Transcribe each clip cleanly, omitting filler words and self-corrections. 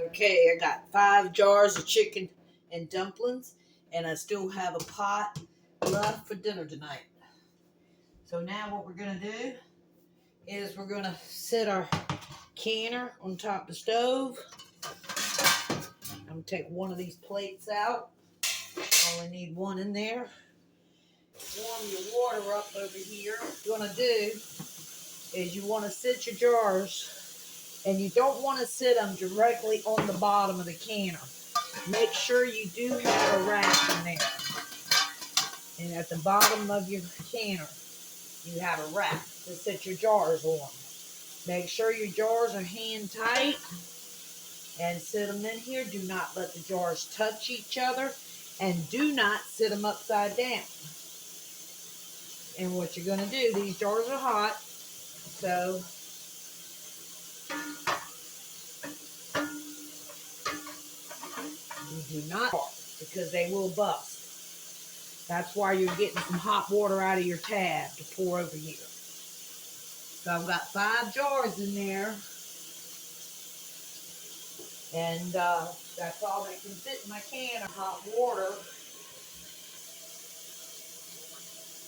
Okay, I got 5 jars of chicken and dumplings, and I still have a pot left for dinner tonight. So now what we're going to do is we're going to set our canner on top of the stove. I'm going to take one of these plates out. I only need one in there. Warm your water up over here. What you want to do is you want to set your jars, and you don't want to sit them directly on the bottom of the canner. Make sure you do have a rack in there. And at the bottom of your canner, you have a rack to set your jars on. Make sure your jars are hand tight and sit them in here. Do not let the jars touch each other, and do not sit them upside down. And what you're going to do, these jars are hot, so you do not, because they will bust. That's why you're getting some hot water out of your tab to pour over here. So I've got 5 jars in there, and that's all that can fit in my can of hot water.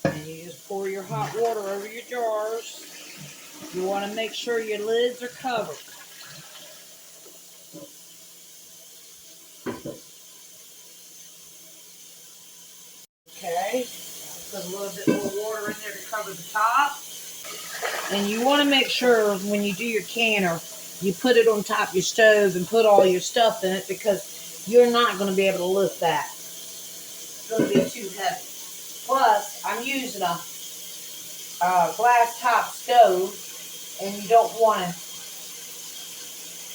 And you just pour your hot water over your jars. You want to make sure your lids are covered. Okay, put a little bit more water in there to cover the top. And you want to make sure when you do your canner, you put it on top of your stove and put all your stuff in it, because you're not going to be able to lift that. It's going to be too heavy. Plus, I'm using a glass top stove, and you don't want to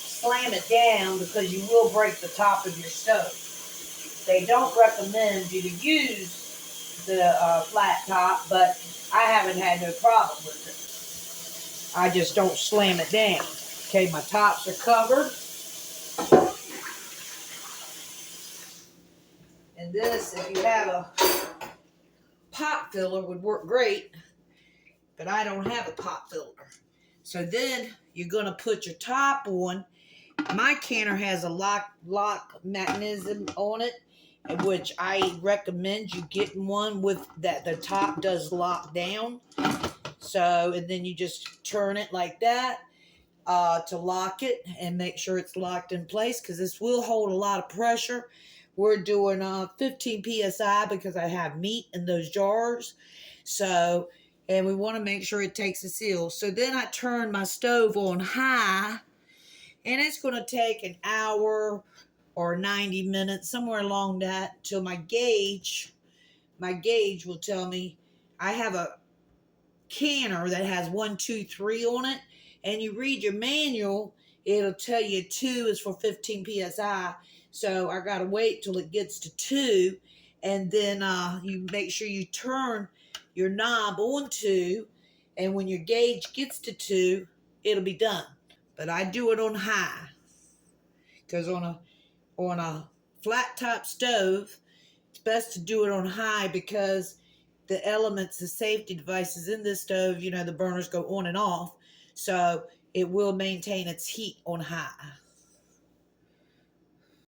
slam it down because you will break the top of your stove. They don't recommend you to use the flat top, but I haven't had no problem with it. I just don't slam it down. Okay, my tops are covered. And this, if you have a pot filler, would work great, but I don't have a pot filler. So then you're going to put your top on. My canner has a lock mechanism on it, which I recommend you getting one with that. The top does lock down. So, and then you just turn it like that to lock it and make sure it's locked in place, because this will hold a lot of pressure. We're doing 15 psi because I have meat in those jars. So, and we want to make sure it takes a seal. So then I turn my stove on high, and it's going to take an hour or 90 minutes, somewhere along that, till my gauge will tell me. I have a canner that has 1, 2, 3 on it, and you read your manual, it'll tell you 2 is for 15 psi. So I gotta wait till it gets to 2, and then you make sure you turn your knob on 2, and when your gauge gets to 2, it'll be done. But I do it on high, because on a flat top stove, it's best to do it on high, because the elements, the safety devices in this stove, the burners go on and off, so it will maintain its heat on high.